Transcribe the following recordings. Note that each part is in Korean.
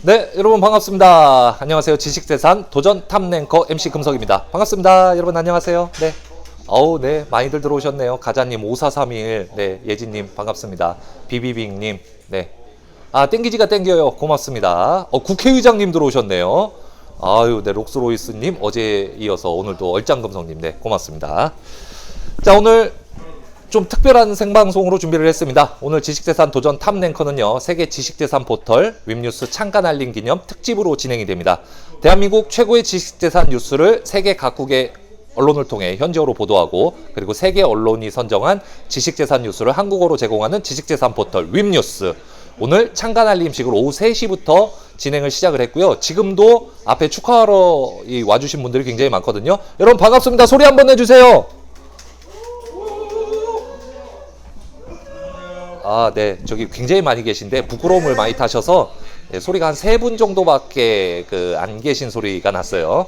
네, 여러분 반갑습니다. 안녕하세요. 지식재산 도전 탑랭커 MC 금석입니다. 반갑습니다. 여러분 안녕하세요. 네. 네, 많이들 들어오셨네요. 가자님, 5431, 네, 예진님 반갑습니다. 비비빅님, 네. 땡기지가 땡겨요. 고맙습니다. 국회의장님 들어오셨네요. 아유, 네, 록스로이스님, 어제 이어서 오늘도 얼짱금성님, 네, 고맙습니다. 자, 오늘 좀 특별한 생방송으로 준비를 했습니다. 오늘 지식재산 도전 탑랭커는요, 세계 지식재산 포털 웹뉴스 창간 알림 기념 특집으로 진행이 됩니다. 대한민국 최고의 지식재산 뉴스를 세계 각국의 언론을 통해 현지어로 보도하고, 그리고 세계 언론이 선정한 지식재산 뉴스를 한국어로 제공하는 지식재산 포털 웹뉴스. 오늘 창간 알림식으로 오후 3시부터 진행을 시작을 했고요. 지금도 앞에 축하하러 와주신 분들이 굉장히 많거든요. 여러분 반갑습니다. 소리 한번 내주세요. 네, 저기 굉장히 많이 계신데 부끄러움을 많이 타셔서 네, 소리가 한 3분 정도밖에 안 계신 소리가 났어요.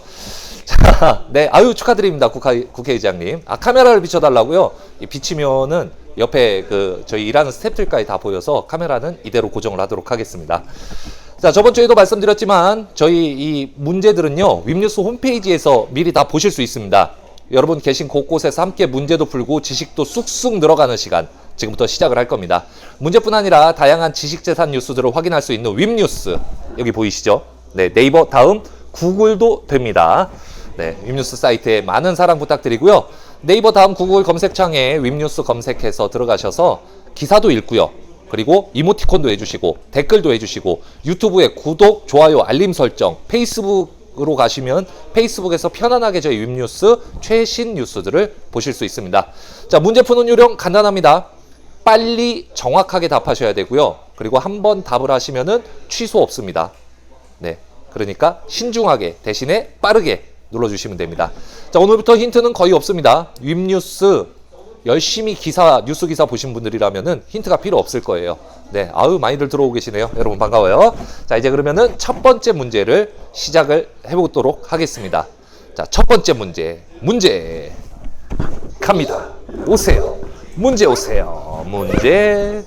자, 네, 축하드립니다. 국회의장님. 카메라를 비춰달라고요? 비치면은 옆에 저희 일하는 스태프들까지 다 보여서 카메라는 이대로 고정을 하도록 하겠습니다. 자, 저번 주에도 말씀드렸지만 저희 이 문제들은요, 웹뉴스 홈페이지에서 미리 다 보실 수 있습니다. 여러분 계신 곳곳에서 함께 문제도 풀고 지식도 쑥쑥 늘어가는 시간, 지금부터 시작을 할 겁니다. 문제뿐 아니라 다양한 지식재산 뉴스들을 확인할 수 있는 웹뉴스, 여기 보이시죠? 네, 네이버 다음 구글도 됩니다. 네, 웹뉴스 사이트에 많은 사랑 부탁드리고요. 네이버 다음 구글 검색창에 웹뉴스 검색해서 들어가셔서 기사도 읽고요. 그리고 이모티콘도 해주시고 댓글도 해주시고 유튜브에 구독, 좋아요, 알림 설정, 페이스북으로 가시면 페이스북에서 편안하게 저희 웹뉴스 최신 뉴스들을 보실 수 있습니다. 자, 문제 푸는 요령 간단합니다. 빨리 정확하게 답하셔야 되고요. 그리고 한번 답을 하시면은 취소 없습니다. 네, 그러니까 신중하게 대신에 빠르게 눌러주시면 됩니다. 자, 오늘부터 힌트는 거의 없습니다. 웹뉴스 열심히 뉴스 기사 보신 분들이라면은 힌트가 필요 없을 거예요. 네, 많이들 들어오고 계시네요. 여러분 반가워요. 자, 이제 그러면은 첫 번째 문제를 시작을 해보도록 하겠습니다. 자, 첫 번째 문제 갑니다. 오세요. 문제 오세요. 문제.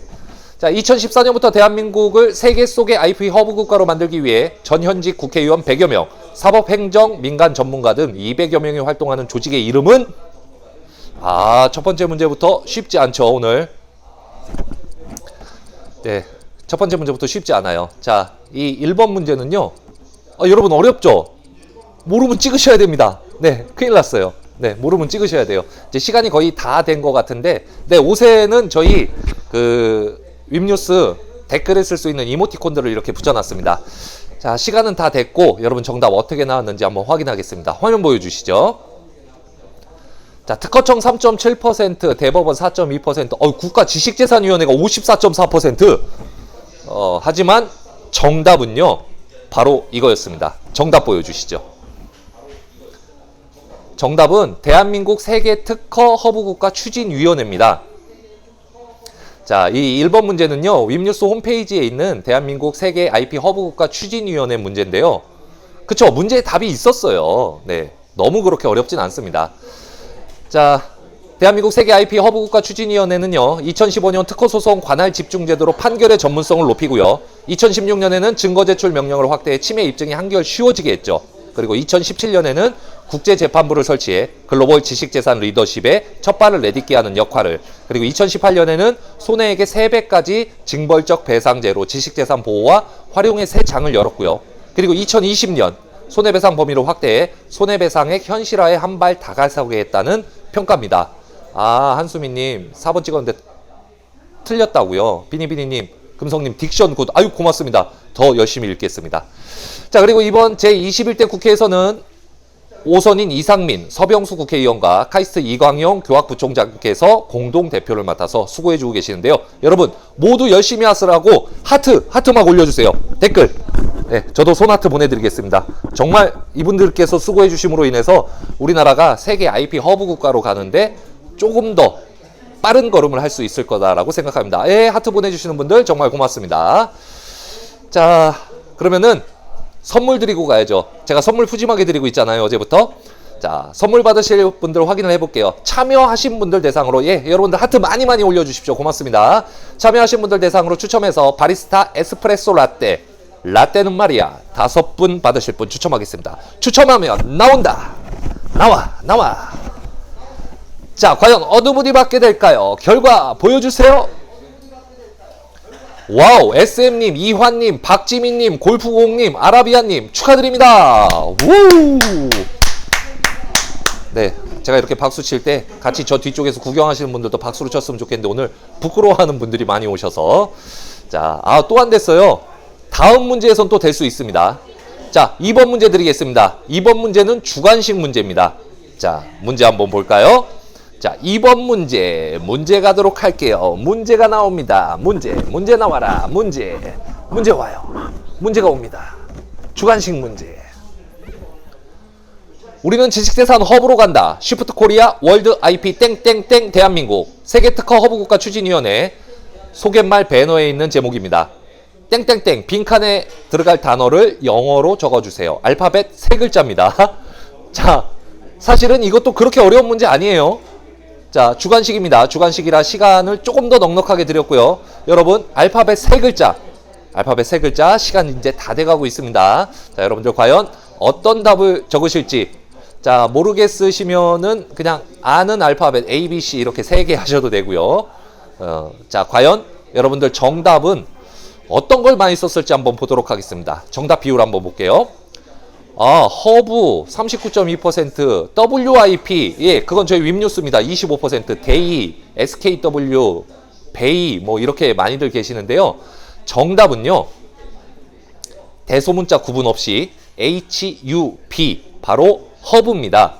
자, 2014년부터 대한민국을 세계 속의 IP 허브 국가로 만들기 위해 전현직 국회의원 100여 명, 사법, 행정, 민간 전문가 등 200여 명이 활동하는 조직의 이름은? 첫 번째 문제부터 쉽지 않죠, 오늘. 네, 첫 번째 문제부터 쉽지 않아요. 자, 이 1번 문제는요, 여러분 어렵죠? 모르면 찍으셔야 됩니다. 네, 큰일 났어요. 네, 모르면 찍으셔야 돼요. 이제 시간이 거의 다 된 것 같은데, 네, 옷에는 저희 웹뉴스 댓글에 쓸 수 있는 이모티콘들을 이렇게 붙여놨습니다. 자, 시간은 다 됐고 여러분 정답 어떻게 나왔는지 한번 확인하겠습니다. 화면 보여주시죠. 자, 특허청 3.7%, 대법원 4.2%, 국가지식재산위원회가 54.4%. 하지만 정답은요, 바로 이거였습니다. 정답 보여주시죠. 정답은 대한민국 세계 특허 허브국가 추진위원회입니다. 자, 이 1번 문제는요, 웹뉴스 홈페이지에 있는 대한민국 세계 IP 허브국가 추진위원회 문제인데요. 그쵸, 문제에 답이 있었어요. 네, 너무 그렇게 어렵진 않습니다. 자, 대한민국 세계 IP 허브국가 추진위원회는요, 2015년 특허소송 관할 집중제도로 판결의 전문성을 높이고요, 2016년에는 증거제출 명령을 확대해 침해 입증이 한결 쉬워지게 했죠. 그리고 2017년에는 국제재판부를 설치해 글로벌 지식재산 리더십에 첫 발을 내딛게 하는 역할을, 그리고 2018년에는 손해액의 3배까지 징벌적 배상제로 지식재산 보호와 활용의 새 장을 열었고요. 그리고 2020년 손해배상 범위를 확대해 손해배상액 현실화에 한 발 다가서게 했다는 평가입니다. 한수민님 4번 찍었는데 틀렸다고요. 비니비니님, 금성님 딕션 굿. 고맙습니다. 더 열심히 읽겠습니다. 자, 그리고 이번 제21대 국회에서는 오선인 이상민, 서병수 국회의원과 카이스트 이광용 교학부총장께서 공동 대표를 맡아서 수고해주고 계시는데요. 여러분 모두 열심히 하시라고 하트 막 올려주세요. 댓글. 네, 저도 손하트 보내드리겠습니다. 정말 이분들께서 수고해주심으로 인해서 우리나라가 세계 IP 허브 국가로 가는데 조금 더 빠른 걸음을 할 수 있을 거다라고 생각합니다. 하트 보내주시는 분들 정말 고맙습니다. 자, 그러면은 선물 드리고 가야죠. 제가 선물 푸짐하게 드리고 있잖아요, 어제부터. 자, 선물 받으실 분들 확인을 해볼게요. 참여하신 분들 대상으로, 여러분들 하트 많이 올려주십시오. 고맙습니다. 참여하신 분들 대상으로 추첨해서 바리스타 에스프레소 라떼 라떼는 말이야. 5분 받으실 분 추첨하겠습니다. 추첨하면 나온다. 나와. 자, 과연 어느 분이 받게 될까요? 결과 보여주세요. 와우, SM님, 이환님, 박지민님, 골프공님, 아라비아님 축하드립니다. 우! 네, 제가 이렇게 박수 칠 때 같이 저 뒤쪽에서 구경하시는 분들도 박수를 쳤으면 좋겠는데 오늘 부끄러워하는 분들이 많이 오셔서 자, 또 안 됐어요. 다음 문제에선 또 될 수 있습니다. 자, 2번 문제 드리겠습니다. 2번 문제는 주관식 문제입니다. 자, 문제 한번 볼까요? 자, 2번 문제 가도록 할게요. 문제가 나옵니다. 문제 나와라. 문제 와요. 문제가 옵니다. 주관식 문제. 우리는 지식재산 허브로 간다. 쉬프트 코리아 월드 IP 땡땡땡 대한민국 세계 특허 허브국가 추진위원회 소개말 배너에 있는 제목입니다. 땡땡땡 빈칸에 들어갈 단어를 영어로 적어주세요. 알파벳 3글자입니다. 자, 사실은 이것도 그렇게 어려운 문제 아니에요. 자, 주관식입니다. 주관식이라 시간을 조금 더 넉넉하게 드렸고요. 여러분, 알파벳 3글자 시간 이제 다 돼가고 있습니다. 자, 여러분들 과연 어떤 답을 적으실지. 자, 모르겠으시면은 그냥 아는 알파벳 A, B, C 이렇게 3개 하셔도 되고요. 자, 과연 여러분들 정답은 어떤 걸 많이 썼을지 한번 보도록 하겠습니다. 정답 비율 한번 볼게요. 허브 39.2%, WIP, 예, 그건 저희 웹뉴스입니다. 25%, 데이, SKW, 베이, 뭐 이렇게 많이들 계시는데요. 정답은요, 대소문자 구분 없이 HUB, 바로 허브입니다.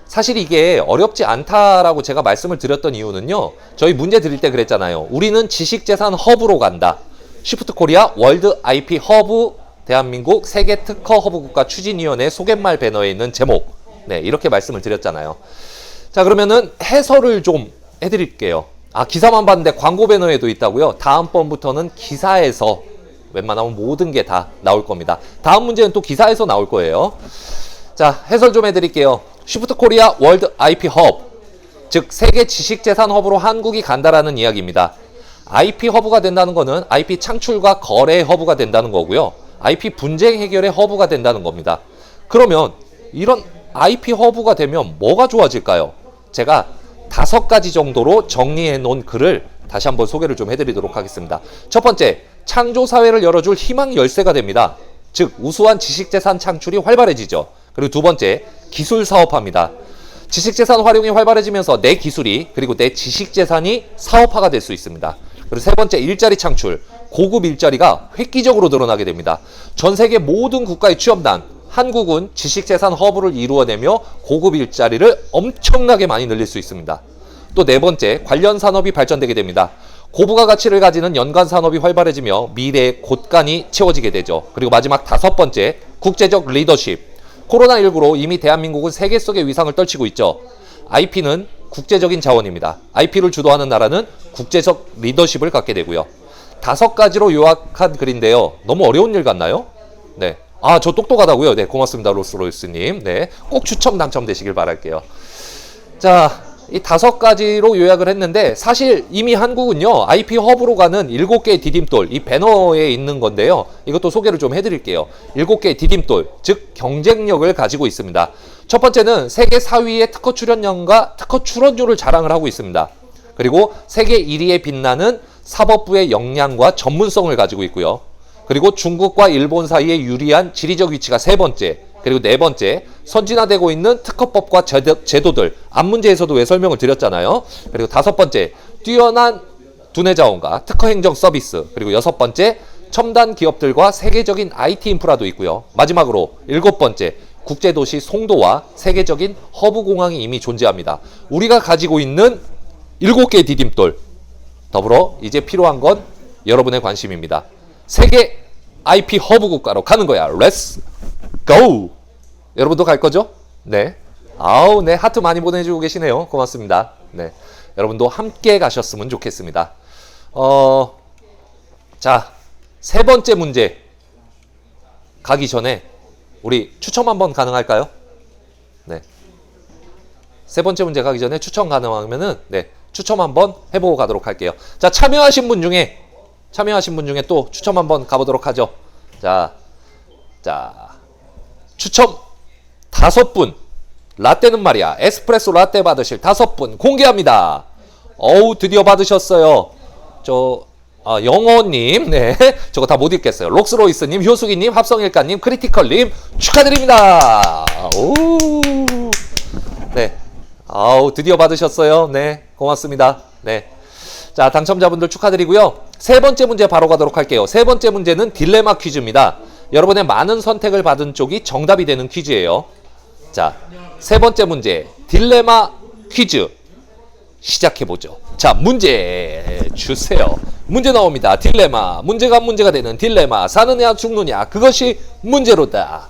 사실 이게 어렵지 않다라고 제가 말씀을 드렸던 이유는요, 저희 문제 드릴 때 그랬잖아요. 우리는 지식재산 허브로 간다. 쉬프트 코리아 월드 IP 허브 대한민국 세계 특허 허브국가 추진위원회 소개말 배너에 있는 제목. 네, 이렇게 말씀을 드렸잖아요. 자, 그러면은 해설을 좀 해드릴게요. 기사만 봤는데 광고 배너에도 있다고요? 다음번부터는 기사에서 웬만하면 모든 게 다 나올 겁니다. 다음 문제는 또 기사에서 나올 거예요. 자, 해설 좀 해드릴게요. 쉬프트 코리아 월드 IP 허브, 즉 세계 지식재산 허브로 한국이 간다라는 이야기입니다. IP 허브가 된다는 거는 IP 창출과 거래 허브가 된다는 거고요. IP 분쟁 해결의 허브가 된다는 겁니다. 그러면 이런 IP 허브가 되면 뭐가 좋아질까요? 제가 5가지 정도로 정리해 놓은 글을 다시 한번 소개를 좀 해드리도록 하겠습니다. 첫 번째, 창조사회를 열어줄 희망 열쇠가 됩니다. 즉 우수한 지식재산 창출이 활발해지죠. 그리고 두 번째, 기술 사업화입니다. 지식재산 활용이 활발해지면서 내 기술이 그리고 내 지식재산이 사업화가 될 수 있습니다. 그리고 세 번째, 일자리 창출. 고급 일자리가 획기적으로 늘어나게 됩니다. 전 세계 모든 국가의 취업난, 한국은 지식재산 허브를 이루어내며 고급 일자리를 엄청나게 많이 늘릴 수 있습니다. 또 네 번째, 관련 산업이 발전되게 됩니다. 고부가 가치를 가지는 연관 산업이 활발해지며 미래의 곳간이 채워지게 되죠. 그리고 마지막 5번째, 국제적 리더십. 코로나19로 이미 대한민국은 세계 속의 위상을 떨치고 있죠. IP는 국제적인 자원입니다. IP를 주도하는 나라는 국제적 리더십을 갖게 되고요. 5가지로 요약한 글인데요. 너무 어려운 일 같나요? 네. 저 똑똑하다고요? 네, 고맙습니다, 로스로이스님. 네, 꼭 추첨 당첨되시길 바랄게요. 자, 이 5가지로 요약을 했는데 사실 이미 한국은요, IP 허브로 가는 7개의 디딤돌, 이 배너에 있는 건데요. 이것도 소개를 좀 해드릴게요. 7개의 디딤돌, 즉 경쟁력을 가지고 있습니다. 첫 번째는 세계 4위의 특허 출연량과 특허 출원율을 자랑을 하고 있습니다. 그리고 세계 1위에 빛나는 사법부의 역량과 전문성을 가지고 있고요. 그리고 중국과 일본 사이에 유리한 지리적 위치가 3번째, 그리고 4번째, 선진화되고 있는 특허법과 제도들, 앞문제에서도 왜 설명을 드렸잖아요. 그리고 5번째, 뛰어난 두뇌 자원과 특허 행정 서비스, 그리고 6번째, 첨단 기업들과 세계적인 IT 인프라도 있고요. 마지막으로 7번째, 국제도시 송도와 세계적인 허브 공항이 이미 존재합니다. 우리가 가지고 있는 7개의 디딤돌, 더불어 이제 필요한 건 여러분의 관심입니다. 세계 IP 허브 국가로 가는 거야. 렛츠 고! 여러분도 갈 거죠? 네. 네. 하트 많이 보내주고 계시네요. 고맙습니다. 네. 여러분도 함께 가셨으면 좋겠습니다. 자, 3번째 문제 가기 전에 우리 추첨 한번 가능할까요? 네. 3번째 문제 가기 전에 추첨 가능하면은, 네. 추첨 한번 해보고 가도록 할게요. 자, 참여하신 분 중에 또 추첨 한번 가보도록 하죠. 자, 추첨 5분. 라떼는 말이야. 에스프레소 라떼 받으실 5분 공개합니다. 어우, 드디어 받으셨어요. 영어님, 네. 저거 다 못 읽겠어요. 록스로이스님, 효숙이님, 합성일가님, 크리티컬님, 축하드립니다. 오. 네. 아우, 드디어 받으셨어요. 네. 고맙습니다. 네. 자, 당첨자분들 축하드리고요. 세 번째 문제 바로 가도록 할게요. 세 번째 문제는 딜레마 퀴즈입니다. 여러분의 많은 선택을 받은 쪽이 정답이 되는 퀴즈예요. 자, 세 번째 문제, 딜레마 퀴즈. 시작해보죠. 자, 문제 주세요. 문제 나옵니다. 딜레마. 문제가 되는 딜레마. 사느냐 죽느냐. 그것이 문제로다.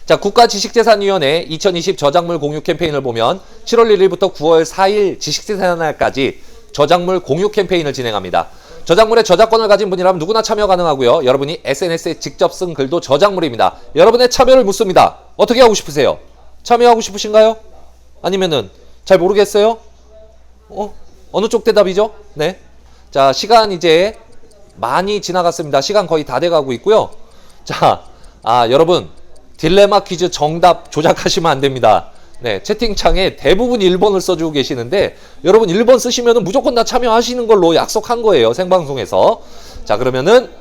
자, 국가지식재산위원회 2020 저작물 공유 캠페인을 보면 7월 1일부터 9월 4일 지식재산날까지 저작물 공유 캠페인을 진행합니다. 저작물의 저작권을 가진 분이라면 누구나 참여 가능하고요. 여러분이 SNS에 직접 쓴 글도 저작물입니다. 여러분의 참여를 묻습니다. 어떻게 하고 싶으세요? 참여하고 싶으신가요? 아니면은 잘 모르겠어요? 어느 쪽 대답이죠? 네. 자, 시간 이제 많이 지나갔습니다. 시간 거의 다 돼가고 있고요. 자, 여러분 딜레마 퀴즈 정답 조작하시면 안 됩니다. 네, 채팅창에 대부분 1번을 써주고 계시는데 여러분 1번 쓰시면 무조건 다 참여하시는 걸로 약속한 거예요. 생방송에서. 자, 그러면은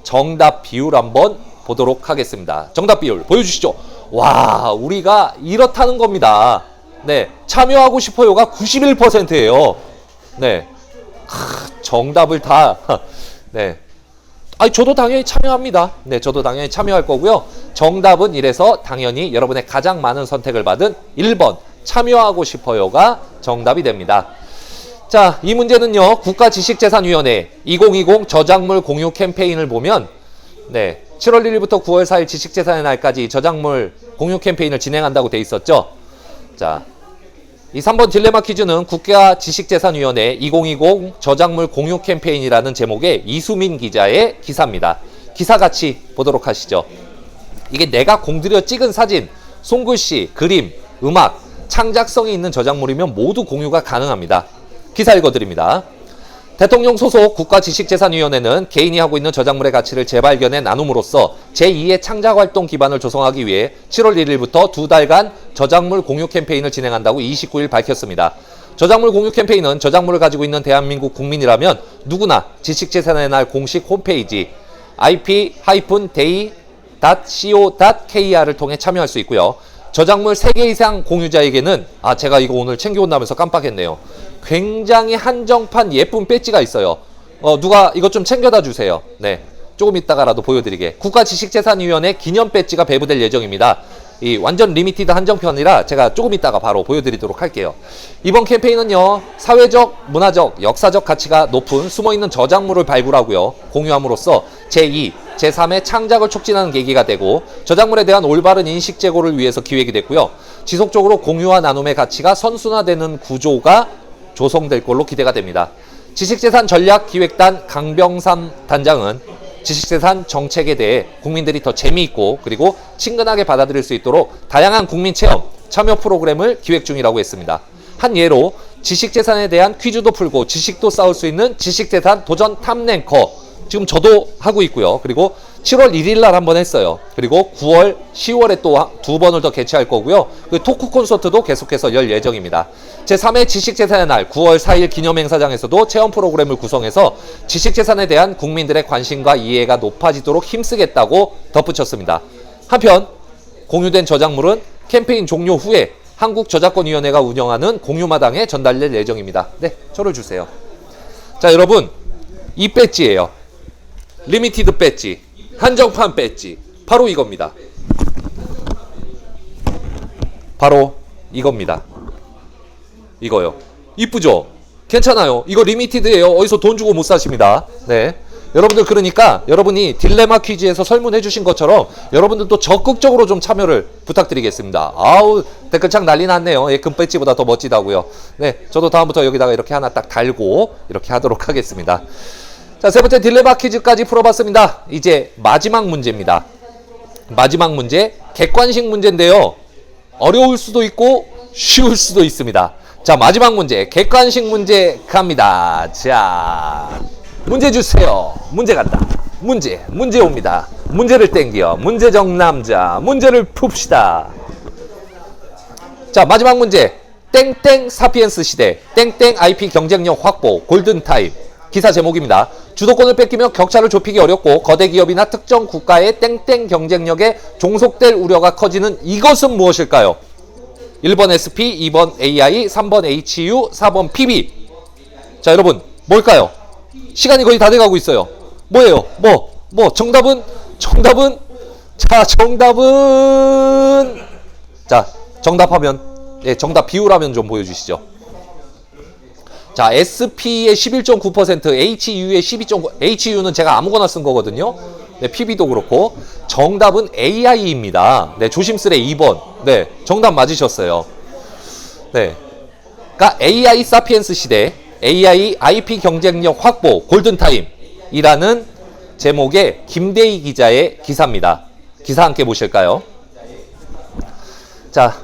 정답 비율 한번 보도록 하겠습니다. 정답 비율 보여주시죠. 와, 우리가 이렇다는 겁니다. 네, 참여하고 싶어요가 91%예요. 네, 정답을 다 네. 저도 당연히 참여합니다. 네, 저도 당연히 참여할 거고요. 정답은 이래서 당연히 여러분의 가장 많은 선택을 받은 1번 참여하고 싶어요가 정답이 됩니다. 자, 이 문제는요. 국가지식재산위원회 2020 저작물 공유 캠페인을 보면 네, 7월 1일부터 9월 4일 지식재산의 날까지 저작물 공유 캠페인을 진행한다고 돼 있었죠. 자, 이 3번 딜레마 퀴즈는 국가지식재산위원회 2020 저작물 공유 캠페인이라는 제목의 이수민 기자의 기사입니다. 기사 같이 보도록 하시죠. 이게 내가 공들여 찍은 사진, 손글씨, 그림, 음악, 창작성이 있는 저작물이면 모두 공유가 가능합니다. 기사 읽어드립니다. 대통령 소속 국가지식재산위원회는 개인이 하고 있는 저작물의 가치를 재발견해 나눔으로써 제2의 창작활동 기반을 조성하기 위해 7월 1일부터 2달간 저작물 공유 캠페인을 진행한다고 29일 밝혔습니다. 저작물 공유 캠페인은 저작물을 가지고 있는 대한민국 국민이라면 누구나 지식재산의 날 공식 홈페이지 ip-day.co.kr을 통해 참여할 수 있고요. 저작물 3개 이상 공유자에게는 제가 이거 오늘 챙겨온다면서 깜빡했네요. 굉장히 한정판 예쁜 배지가 있어요. 누가 이것 좀 챙겨다 주세요. 네, 조금 이따가라도 보여드리게. 국가지식재산위원회 기념 배지가 배부될 예정입니다. 이 완전 리미티드 한정편이라 제가 조금 이따가 바로 보여드리도록 할게요. 이번 캠페인은요, 사회적, 문화적, 역사적 가치가 높은 숨어있는 저작물을 발굴하고요, 공유함으로써 제2, 제3의 창작을 촉진하는 계기가 되고 저작물에 대한 올바른 인식 제고를 위해서 기획이 됐고요. 지속적으로 공유와 나눔의 가치가 선순화되는 구조가 조성될 걸로 기대가 됩니다. 지식재산 전략기획단 강병삼 단장은 지식재산 정책에 대해 국민들이 더 재미있고 그리고 친근하게 받아들일 수 있도록 다양한 국민체험, 참여 프로그램을 기획 중이라고 했습니다. 한 예로 지식재산에 대한 퀴즈도 풀고 지식도 쌓을 수 있는 지식재산 도전 탑랭커, 지금 저도 하고 있고요. 그리고 7월 1일 날 한번 했어요. 그리고 9월, 10월에 또 2번을 더 개최할 거고요. 그 토크 콘서트도 계속해서 열 예정입니다. 제3회 지식재산의 날 9월 4일 기념행사장에서도 체험 프로그램을 구성해서 지식재산에 대한 국민들의 관심과 이해가 높아지도록 힘쓰겠다고 덧붙였습니다. 한편 공유된 저작물은 캠페인 종료 후에 한국저작권위원회가 운영하는 공유마당에 전달될 예정입니다. 네, 저를 주세요. 자, 여러분, 이 배지예요. 리미티드 배지, 한정판 배지, 바로 이겁니다. 바로 이겁니다. 이거요. 이쁘죠? 괜찮아요. 이거 리미티드예요. 어디서 돈 주고 못 사십니다. 네. 여러분들, 그러니까 여러분이 딜레마 퀴즈에서 설문해 주신 것처럼 여러분들도 적극적으로 좀 참여를 부탁드리겠습니다. 아우, 댓글창 난리 났네요. 예, 금배지보다 더 멋지다고요. 네, 저도 다음부터 여기다가 이렇게 하나 딱 달고 이렇게 하도록 하겠습니다. 자, 세 번째 딜레마 퀴즈까지 풀어봤습니다. 이제 마지막 문제입니다. 마지막 문제, 객관식 문제인데요. 어려울 수도 있고 쉬울 수도 있습니다. 자, 마지막 문제, 객관식 문제 갑니다. 자, 문제 주세요. 문제 간다. 문제 옵니다. 문제를 땡겨. 문제적 남자. 문제를 풉시다. 자, 마지막 문제. 땡땡 사피엔스 시대. 땡땡 IP 경쟁력 확보. 골든타임. 기사 제목입니다. 주도권을 뺏기며 격차를 좁히기 어렵고 거대 기업이나 특정 국가의 땡땡 경쟁력에 종속될 우려가 커지는 이것은 무엇일까요? 1번 SP, 2번 AI, 3번 HU, 4번 PB. 자, 여러분, 뭘까요? 시간이 거의 다 돼가고 있어요. 뭐예요? 정답은? 자, 정답은 자, 정답하면, 예, 정답 비율하면 좀 보여주시죠. 자, SP의 11.9%, HU의 12.9%, HU는 제가 아무거나 쓴 거거든요. 네, PB도 그렇고. 정답은 AI입니다. 네, 조심스레 2번. 네, 정답 맞으셨어요. 네. 그러니까 AI 사피엔스 시대, AI IP 경쟁력 확보, 골든타임이라는 제목의 김대희 기자의 기사입니다. 기사 함께 보실까요? 자,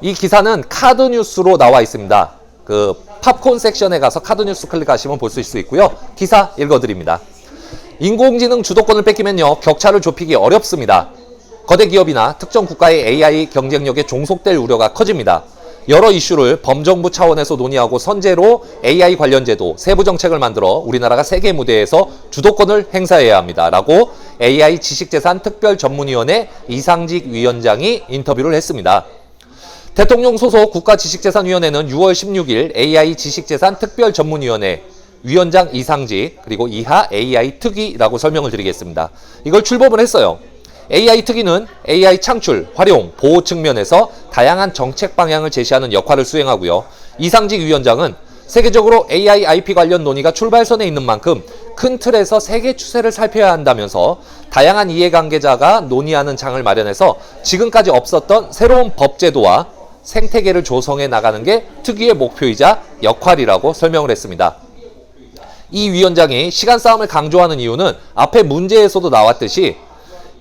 이 기사는 카드뉴스로 나와 있습니다. 그 팝콘 섹션에 가서 카드뉴스 클릭하시면 볼 수 있고요. 기사 읽어드립니다. 인공지능 주도권을 뺏기면요, 격차를 좁히기 어렵습니다. 거대 기업이나 특정 국가의 AI 경쟁력에 종속될 우려가 커집니다. 여러 이슈를 범정부 차원에서 논의하고 선제로 AI 관련 제도, 세부 정책을 만들어 우리나라가 세계 무대에서 주도권을 행사해야 합니다. 라고 AI 지식재산 특별전문위원회 이상직 위원장이 인터뷰를 했습니다. 대통령 소속 국가지식재산위원회는 6월 16일 AI 지식재산 특별전문위원회 위원장 이상직, 그리고 이하 AI 특위라고 설명을 드리겠습니다. 이걸 출범을 했어요. AI 특위는 AI 창출, 활용, 보호 측면에서 다양한 정책 방향을 제시하는 역할을 수행하고요. 이상직 위원장은 세계적으로 AI IP 관련 논의가 출발선에 있는 만큼 큰 틀에서 세계 추세를 살펴야 한다면서 다양한 이해관계자가 논의하는 장을 마련해서 지금까지 없었던 새로운 법제도와 생태계를 조성해 나가는 게 특위의 목표이자 역할이라고 설명을 했습니다. 이 위원장이 시간 싸움을 강조하는 이유는 앞에 문제에서도 나왔듯이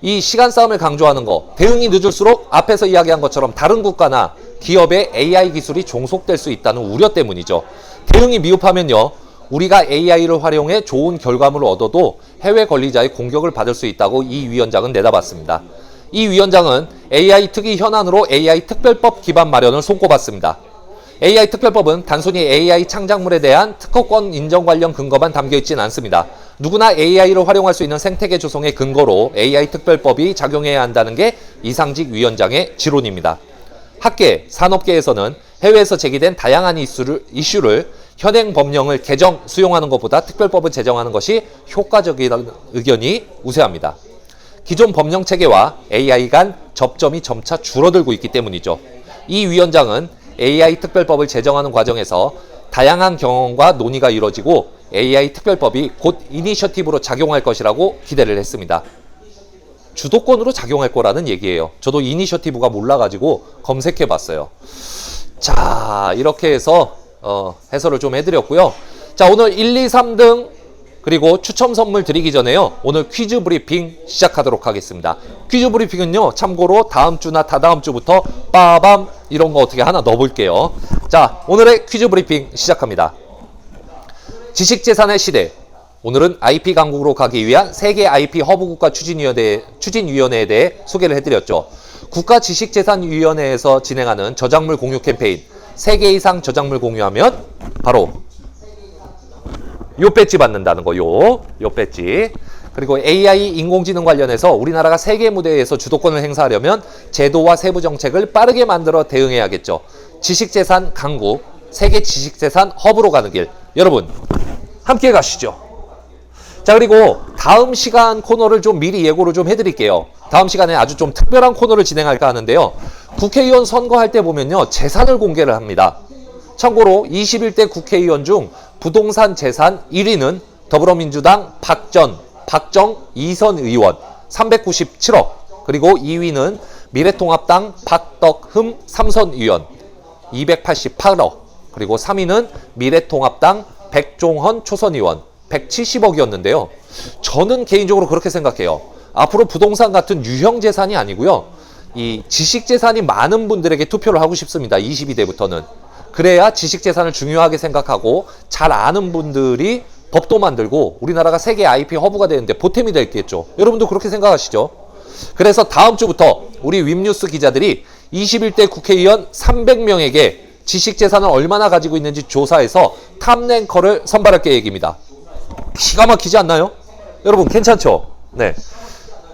이 시간 싸움을 강조하는 거, 대응이 늦을수록 앞에서 이야기한 것처럼 다른 국가나 기업의 AI 기술이 종속될 수 있다는 우려 때문이죠. 대응이 미흡하면요, 우리가 AI를 활용해 좋은 결과물을 얻어도 해외 권리자의 공격을 받을 수 있다고 이 위원장은 내다봤습니다. 이 위원장은 AI 특위 현안으로 AI 특별법 기반 마련을 손꼽았습니다. AI 특별법은 단순히 AI 창작물에 대한 특허권 인정 관련 근거만 담겨있지는 않습니다. 누구나 AI를 활용할 수 있는 생태계 조성의 근거로 AI 특별법이 작용해야 한다는 게 이상직 위원장의 지론입니다. 학계, 산업계에서는 해외에서 제기된 다양한 이슈를 현행 법령을 개정, 수용하는 것보다 특별법을 제정하는 것이 효과적이라는 의견이 우세합니다. 기존 법령 체계와 AI 간 접점이 점차 줄어들고 있기 때문이죠. 이 위원장은 AI 특별법을 제정하는 과정에서 다양한 경험과 논의가 이루어지고 AI 특별법이 곧 이니셔티브로 작용할 것이라고 기대를 했습니다. 주도권으로 작용할 거라는 얘기예요. 저도 이니셔티브가 몰라가지고 검색해봤어요. 자, 이렇게 해서 해설을 좀 해드렸고요. 자, 오늘 1, 2, 3등 그리고 추첨 선물 드리기 전에요, 오늘 퀴즈 브리핑 시작하도록 하겠습니다. 퀴즈 브리핑은요, 참고로 다음 주나 다다음 주부터 빠밤 이런 거 어떻게 하나 넣어볼게요. 자, 오늘의 퀴즈 브리핑 시작합니다. 지식재산의 시대. 오늘은 IP 강국으로 가기 위한 세계 IP 허브 국가 추진위원회에 대해 소개를 해드렸죠. 국가지식재산위원회에서 진행하는 저작물 공유 캠페인, 3개 이상 저작물 공유하면 바로 요 배지 받는다는 거, 요 배지. 그리고 AI 인공지능 관련해서 우리나라가 세계 무대에서 주도권을 행사하려면 제도와 세부 정책을 빠르게 만들어 대응해야겠죠. 지식재산 강국, 세계 지식재산 허브로 가는 길. 여러분, 함께 가시죠. 자, 그리고 다음 시간 코너를 좀 미리 예고를 좀 해드릴게요. 다음 시간에 아주 좀 특별한 코너를 진행할까 하는데요. 국회의원 선거할 때 보면요, 재산을 공개를 합니다. 참고로 21대 국회의원 중 부동산 재산 1위는 더불어민주당 박정 이선 의원 397억, 그리고 2위는 미래통합당 박덕흠 삼선 의원 288억, 그리고 3위는 미래통합당 백종헌 초선 의원 170억이었는데요. 저는 개인적으로 그렇게 생각해요. 앞으로 부동산 같은 유형 재산이 아니고요, 이 지식 재산이 많은 분들에게 투표를 하고 싶습니다. 22대부터는. 그래야 지식 재산을 중요하게 생각하고 잘 아는 분들이 법도 만들고 우리나라가 세계 IP 허브가 되는데 보탬이 됐겠죠. 여러분도 그렇게 생각하시죠? 그래서 다음 주부터 우리 윗뉴스 기자들이 21대 국회의원 300명에게 지식재산을 얼마나 가지고 있는지 조사해서 탑랭커를 선발할 계획입니다. 기가 막히지 않나요? 여러분 괜찮죠? 네.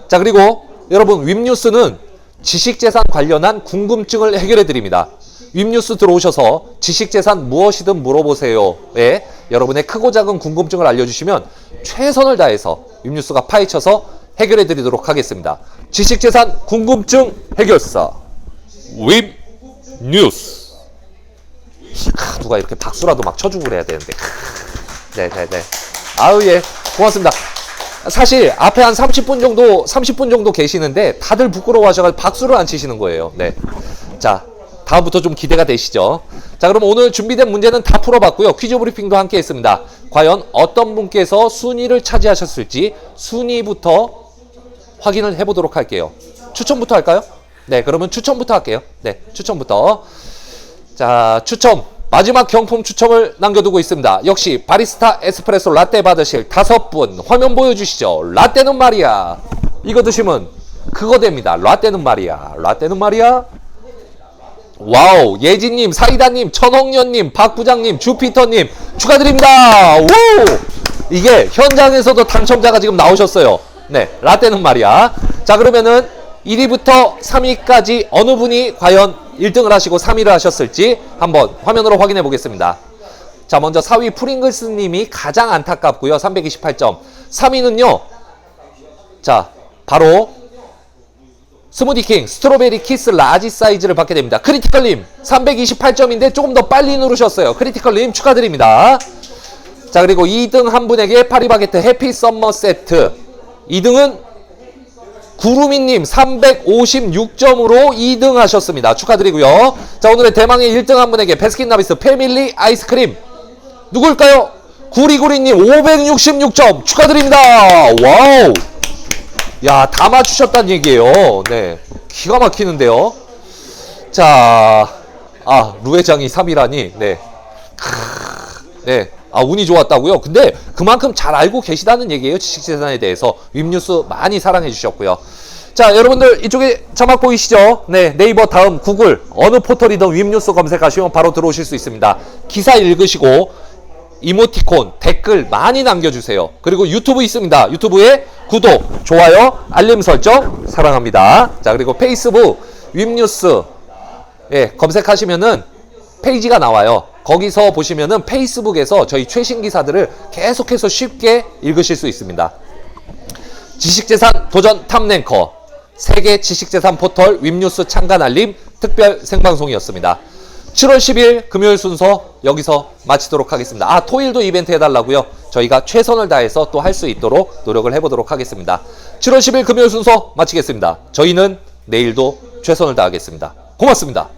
자, 그리고 여러분 윗뉴스는 지식재산 관련한 궁금증을 해결해 드립니다. 윗뉴스 들어오셔서 지식재산 무엇이든 물어보세요에 여러분의 크고 작은 궁금증을 알려주시면 최선을 다해서 윗뉴스가 파헤쳐서 해결해 드리도록 하겠습니다. 지식재산 궁금증 해결사 윗뉴스. 누가 이렇게 박수라도 막 쳐주고 그래야 되는데. 네네네. 아유, 예, 고맙습니다. 사실 앞에 한 30분 정도 계시는데 다들 부끄러워하셔가지고 박수를 안 치시는 거예요. 네. 자, 다음부터 좀 기대가 되시죠? 자, 그럼 오늘 준비된 문제는 다 풀어봤고요. 퀴즈 브리핑도 함께 했습니다. 과연 어떤 분께서 순위를 차지하셨을지 순위부터 확인을 해보도록 할게요. 추첨부터 할까요? 네, 그러면 추첨부터 할게요. 네, 추첨부터. 자, 추첨. 마지막 경품 추첨을 남겨두고 있습니다. 역시 바리스타 에스프레소 라떼 받으실 5분 화면 보여주시죠. 라떼는 말이야. 이거 드시면 그거 됩니다. 라떼는 말이야. 라떼는 말이야. 와우. 예진님, 사이다님, 천홍련님, 박부장님, 주피터님 축하드립니다. 우! 이게 현장에서도 당첨자가 지금 나오셨어요. 네, 라떼는 말이야. 자, 그러면은 1위부터 3위까지 어느 분이 과연 1등을 하시고 3위를 하셨을지 한번 화면으로 확인해 보겠습니다. 자, 먼저 4위 프링글스 님이 가장 안타깝고요. 328점. 3위는요. 자, 바로 스무디킹 스트로베리 키스 라지 사이즈를 받게 됩니다. 크리티컬님 328점인데 조금 더 빨리 누르셨어요. 크리티컬님 축하드립니다. 자, 그리고 2등 한 분에게 파리바게트 해피 썸머 세트. 2등은 구루미님 356점으로 2등 하셨습니다. 축하드리고요. 자, 오늘의 대망의 1등 한 분에게 베스킨라빈스 패밀리 아이스크림 누굴까요? 구리구리님 566점 축하드립니다. 와우. 야, 다 맞추셨다는 얘기예요. 네, 기가 막히는데요. 자, 루 회장이 3위라니. 네. 네. 운이 좋았다고요? 근데 그만큼 잘 알고 계시다는 얘기예요. 지식재산에 대해서. 윗뉴스 많이 사랑해 주셨고요. 자, 여러분들 이쪽에 자막 보이시죠? 네, 네이버 다음 구글 어느 포털이든 윗뉴스 검색하시면 바로 들어오실 수 있습니다. 기사 읽으시고 이모티콘, 댓글 많이 남겨주세요. 그리고 유튜브 있습니다. 유튜브에 구독, 좋아요, 알림 설정 사랑합니다. 자, 그리고 페이스북 윗뉴스 검색하시면은 페이지가 나와요. 거기서 보시면은 페이스북에서 저희 최신 기사들을 계속해서 쉽게 읽으실 수 있습니다. 지식재산 도전 탑랭커 세계 지식재산 포털 윗뉴스 창간 알림 특별 생방송이었습니다. 7월 10일 금요일 순서 여기서 마치도록 하겠습니다. 토요일도 이벤트 해달라고요. 저희가 최선을 다해서 또 할 수 있도록 노력을 해보도록 하겠습니다. 7월 10일 금요일 순서 마치겠습니다. 저희는 내일도 최선을 다하겠습니다. 고맙습니다.